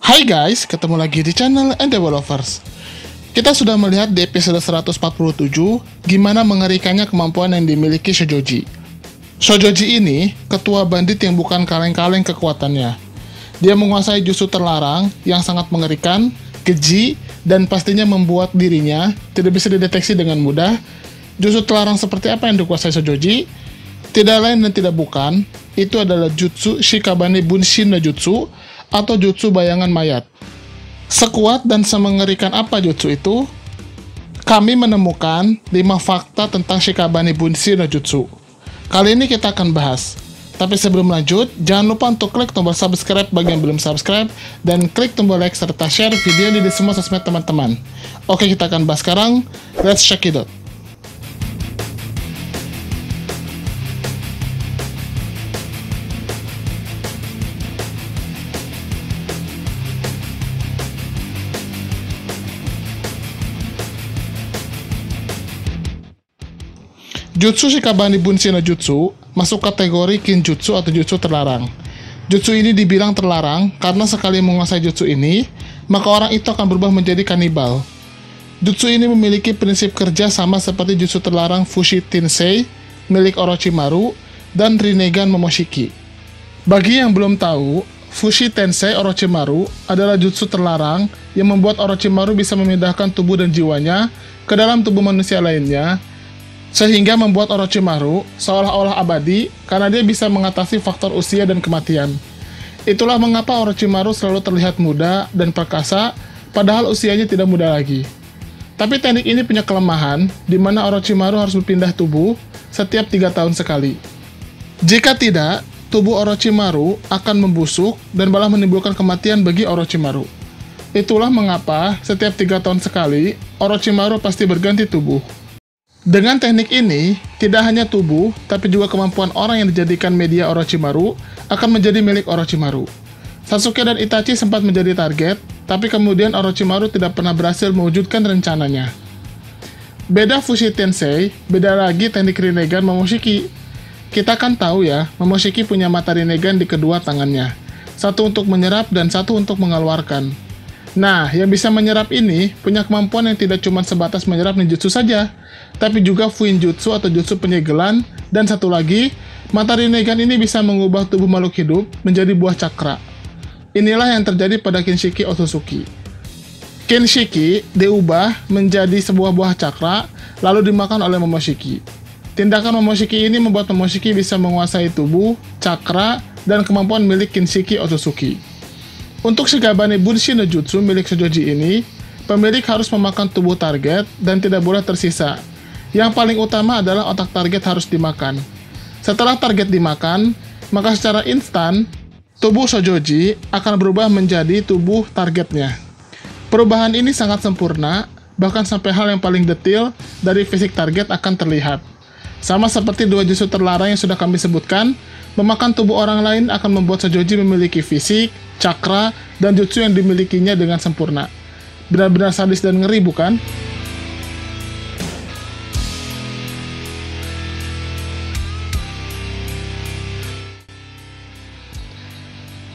Hai guys, ketemu lagi di channel Endeavor Lovers. Kita sudah melihat di episode 147 gimana mengerikannya kemampuan yang dimiliki Shojoji. Shojoji ini ketua bandit yang bukan kaleng-kaleng kekuatannya. Dia menguasai jutsu terlarang yang sangat mengerikan, keji, dan pastinya membuat dirinya tidak bisa dideteksi dengan mudah. Jutsu terlarang seperti apa yang dikuasai Shojoji? Tidak lain dan tidak bukan, itu adalah jutsu Shikabane Bunshin no Jutsu atau jutsu bayangan mayat. Sekuat dan semengerikan apa jutsu itu? Kami menemukan 5 fakta tentang Shikabane Bunshin no Jutsu. Kali ini kita akan bahas. Tapi sebelum lanjut, jangan lupa untuk klik tombol subscribe bagi yang belum subscribe, dan klik tombol like serta share video ini di semua sosmed teman-teman. Oke, kita akan bahas sekarang. Let's check it out. Jutsu Shikabane Bunshin no Jutsu masuk kategori Kinjutsu atau jutsu terlarang. Jutsu ini dibilang terlarang karena sekali menguasai jutsu ini, maka orang itu akan berubah menjadi kanibal. Jutsu ini memiliki prinsip kerja sama seperti jutsu terlarang Fushi Tensei milik Orochimaru dan Rinnegan Momoshiki. Bagi yang belum tahu, Fushi Tensei Orochimaru adalah jutsu terlarang yang membuat Orochimaru bisa memindahkan tubuh dan jiwanya ke dalam tubuh manusia lainnya, sehingga membuat Orochimaru seolah-olah abadi karena dia bisa mengatasi faktor usia dan kematian. Itulah mengapa Orochimaru selalu terlihat muda dan perkasa, padahal usianya tidak muda lagi. Tapi teknik ini punya kelemahan, di mana Orochimaru harus berpindah tubuh setiap 3 tahun sekali. Jika tidak, tubuh Orochimaru akan membusuk dan malah menimbulkan kematian bagi Orochimaru. Itulah mengapa setiap 3 tahun sekali, Orochimaru pasti berganti tubuh. Dengan teknik ini, tidak hanya tubuh, tapi juga kemampuan orang yang dijadikan media Orochimaru akan menjadi milik Orochimaru. Sasuke dan Itachi sempat menjadi target, tapi kemudian Orochimaru tidak pernah berhasil mewujudkan rencananya. Beda Fushi Tensei, beda lagi teknik Rinnegan Momoshiki. Kita kan tahu ya, Momoshiki punya mata Rinnegan di kedua tangannya. Satu untuk menyerap dan satu untuk mengeluarkan. Nah, yang bisa menyerap ini punya kemampuan yang tidak cuma sebatas menyerap ninjutsu saja, tapi juga fuinjutsu atau jutsu penyegelan, dan satu lagi, mata Rinnegan ini bisa mengubah tubuh makhluk hidup menjadi buah cakra. Inilah yang terjadi pada Kinshiki Otsutsuki. Kinshiki diubah menjadi sebuah buah cakra, lalu dimakan oleh Momoshiki. Tindakan Momoshiki ini membuat Momoshiki bisa menguasai tubuh, cakra, dan kemampuan milik Kinshiki Otsutsuki. Untuk Shikabane Bunshin no Jutsu milik Shojoji ini, pemilik harus memakan tubuh target dan tidak boleh tersisa. Yang paling utama adalah otak target harus dimakan. Setelah target dimakan, maka secara instan, tubuh Shojoji akan berubah menjadi tubuh targetnya. Perubahan ini sangat sempurna, bahkan sampai hal yang paling detail dari fisik target akan terlihat. Sama seperti 2 jutsu terlarang yang sudah kami sebutkan, memakan tubuh orang lain akan membuat Shojoji memiliki fisik, cakra, dan jutsu yang dimilikinya dengan sempurna. Benar-benar sadis dan ngeri, bukan?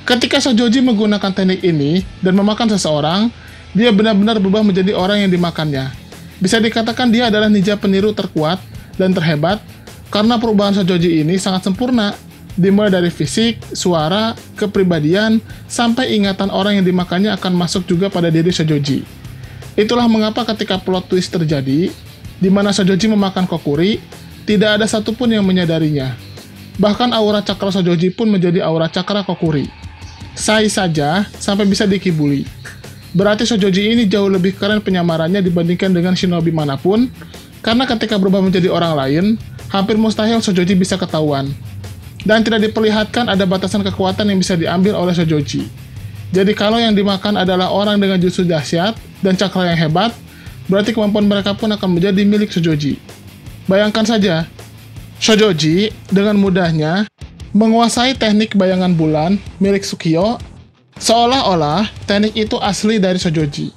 Ketika Shojoji menggunakan teknik ini dan memakan seseorang, dia benar-benar berubah menjadi orang yang dimakannya. Bisa dikatakan dia adalah ninja peniru terkuat dan terhebat, karena perubahan Shojoji ini sangat sempurna, dimulai dari fisik, suara, kepribadian, sampai ingatan orang yang dimakannya akan masuk juga pada diri Shojoji. Itulah mengapa ketika plot twist terjadi, di mana Shojoji memakan Kokuri, tidak ada satupun yang menyadarinya. Bahkan aura cakra Shojoji pun menjadi aura cakra Kokuri. Sai saja sampai bisa dikibuli. Berarti Shojoji ini jauh lebih keren penyamarannya dibandingkan dengan shinobi manapun, karena ketika berubah menjadi orang lain, hampir mustahil Shojoji bisa ketahuan. Dan tidak diperlihatkan ada batasan kekuatan yang bisa diambil oleh Shojoji. Jadi kalau yang dimakan adalah orang dengan jutsu dahsyat dan cakra yang hebat, berarti kemampuan mereka pun akan menjadi milik Shojoji. Bayangkan saja, Shojoji dengan mudahnya menguasai teknik bayangan bulan milik Tsukio, seolah-olah teknik itu asli dari Shojoji.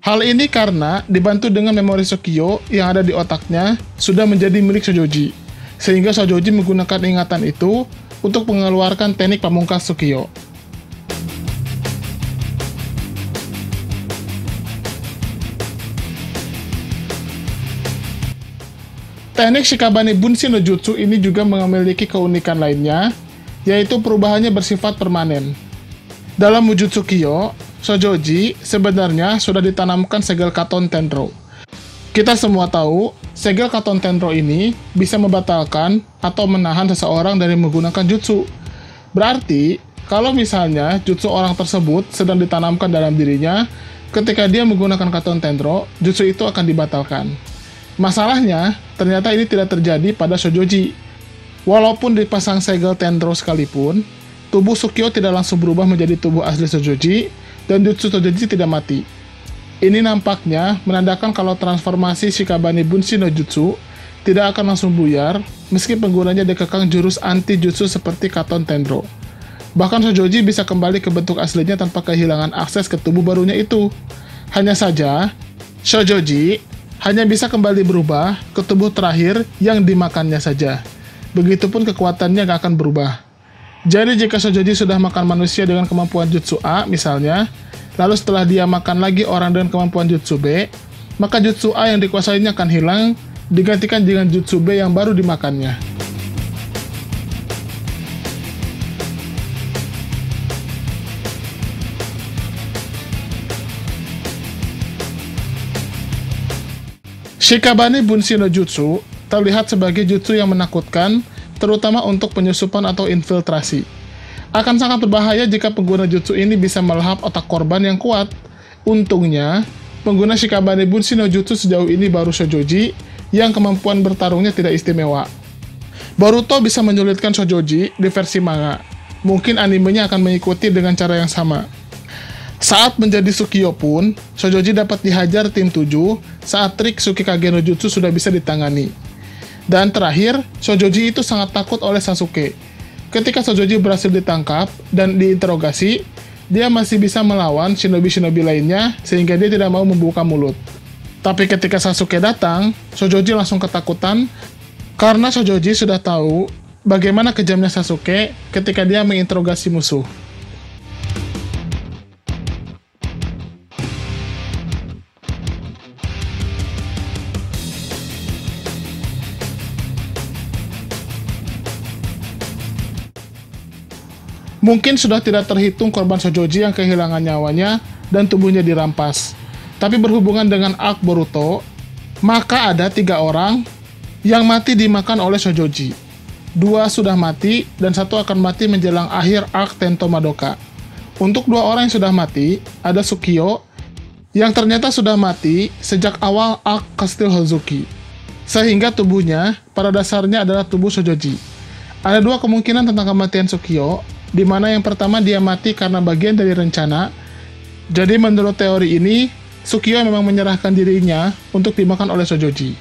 Hal ini karena dibantu dengan memori Tsukio yang ada di otaknya sudah menjadi milik Shojoji. sehingga Shojoji menggunakan ingatan itu untuk mengeluarkan teknik pamungkas Sukyo. Teknik Shikabane Bunshin no Jutsu ini juga memiliki keunikan lainnya, yaitu perubahannya bersifat permanen. Dalam Wujutsu Kyo, Shojoji sebenarnya sudah ditanamkan segel Katon Tenro. Kita semua tahu, segel Katon Tenro ini bisa membatalkan atau menahan seseorang dari menggunakan jutsu. Berarti, kalau misalnya jutsu orang tersebut sedang ditanamkan dalam dirinya, ketika dia menggunakan Katon Tenro, jutsu itu akan dibatalkan. Masalahnya, ternyata ini tidak terjadi pada Shojoji. Walaupun dipasang segel Tenro sekalipun, tubuh Sukyo tidak langsung berubah menjadi tubuh asli Shojoji, dan jutsu Shojoji tidak mati. Ini nampaknya menandakan kalau transformasi Shikabane Bunshin no Jutsu tidak akan langsung buyar, meski penggunanya dikekang jurus anti-jutsu seperti Katon Tenro. Bahkan Shojoji bisa kembali ke bentuk aslinya tanpa kehilangan akses ke tubuh barunya itu. Hanya saja, Shojoji hanya bisa kembali berubah ke tubuh terakhir yang dimakannya saja. Begitupun kekuatannya gak akan berubah. Jadi jika Shojoji sudah makan manusia dengan kemampuan Jutsu A misalnya, lalu setelah dia makan lagi orang dengan kemampuan Jutsu B, maka Jutsu A yang dikuasainya akan hilang, digantikan dengan Jutsu B yang baru dimakannya. Shikabane Bunshin no Jutsu terlihat sebagai jutsu yang menakutkan, terutama untuk penyusupan atau infiltrasi. Akan sangat berbahaya jika pengguna jutsu ini bisa melahap otak korban yang kuat. Untungnya, pengguna Shikabane Bunshin no Jutsu sejauh ini baru Shojoji yang kemampuan bertarungnya tidak istimewa. Boruto bisa menyulitkan Shojoji di versi manga. Mungkin animenya akan mengikuti dengan cara yang sama. Saat menjadi Sukyo pun, Shojoji dapat dihajar tim 7 saat trik Tsukikage no Jutsu sudah bisa ditangani. Dan terakhir, Shojoji itu sangat takut oleh Sasuke. Ketika Shojoji berhasil ditangkap dan diinterogasi, dia masih bisa melawan shinobi-shinobi lainnya sehingga dia tidak mau membuka mulut. Tapi ketika Sasuke datang, Shojoji langsung ketakutan karena Shojoji sudah tahu bagaimana kejamnya Sasuke ketika dia menginterogasi musuh. Mungkin sudah tidak terhitung korban Shojoji yang kehilangan nyawanya dan tubuhnya dirampas. Tapi berhubungan dengan arc Boruto, maka ada 3 orang yang mati dimakan oleh Shojoji. 2 sudah mati dan 1 akan mati menjelang akhir arc Tento Madoka. Untuk 2 orang yang sudah mati, ada Sukyo yang ternyata sudah mati sejak awal arc Kastil Hozuki. Sehingga tubuhnya pada dasarnya adalah tubuh Shojoji. Ada 2 kemungkinan tentang kematian Sukyo, di mana yang pertama dia mati karena bagian dari rencana. Jadi menurut teori ini, Sukyo memang menyerahkan dirinya untuk dimakan oleh Shojoji.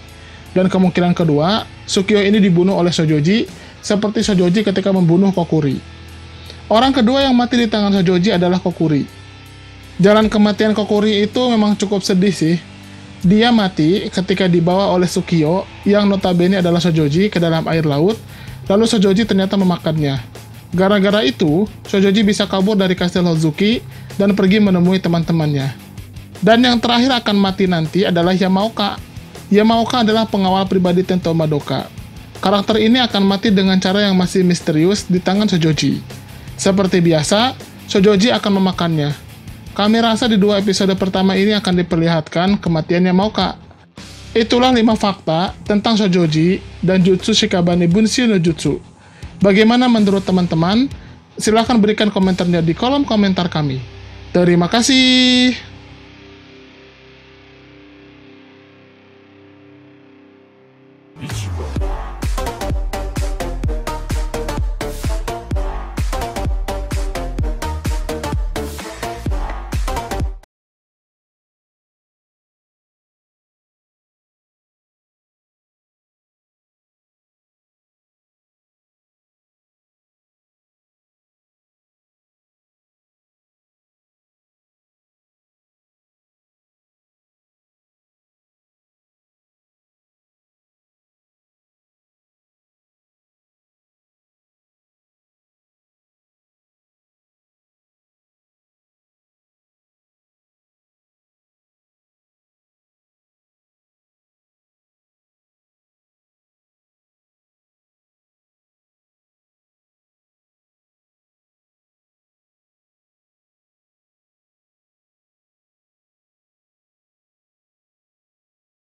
Dan kemungkinan kedua, Sukyo ini dibunuh oleh Shojoji, seperti Shojoji ketika membunuh Kokuri. Orang kedua yang mati di tangan Shojoji adalah Kokuri. Jalan kematian Kokuri itu memang cukup sedih sih. Dia mati ketika dibawa oleh Sukyo, yang notabene adalah Shojoji, ke dalam air laut, lalu Shojoji ternyata memakannya. Gara-gara itu, Shojoji bisa kabur dari Kastil Hozuki dan pergi menemui teman-temannya. Dan yang terakhir akan mati nanti adalah Yamaoka. Yamaoka adalah pengawal pribadi Tento Madoka. Karakter ini akan mati dengan cara yang masih misterius di tangan Shojoji. Seperti biasa, Shojoji akan memakannya. Kami rasa di 2 episode pertama ini akan diperlihatkan kematian Yamaoka. Itulah 5 fakta tentang Shojoji dan Jutsu Shikabane Bunshin no Jutsu. Bagaimana menurut teman-teman? Silahkan berikan komentarnya di kolom komentar kami. Terima kasih.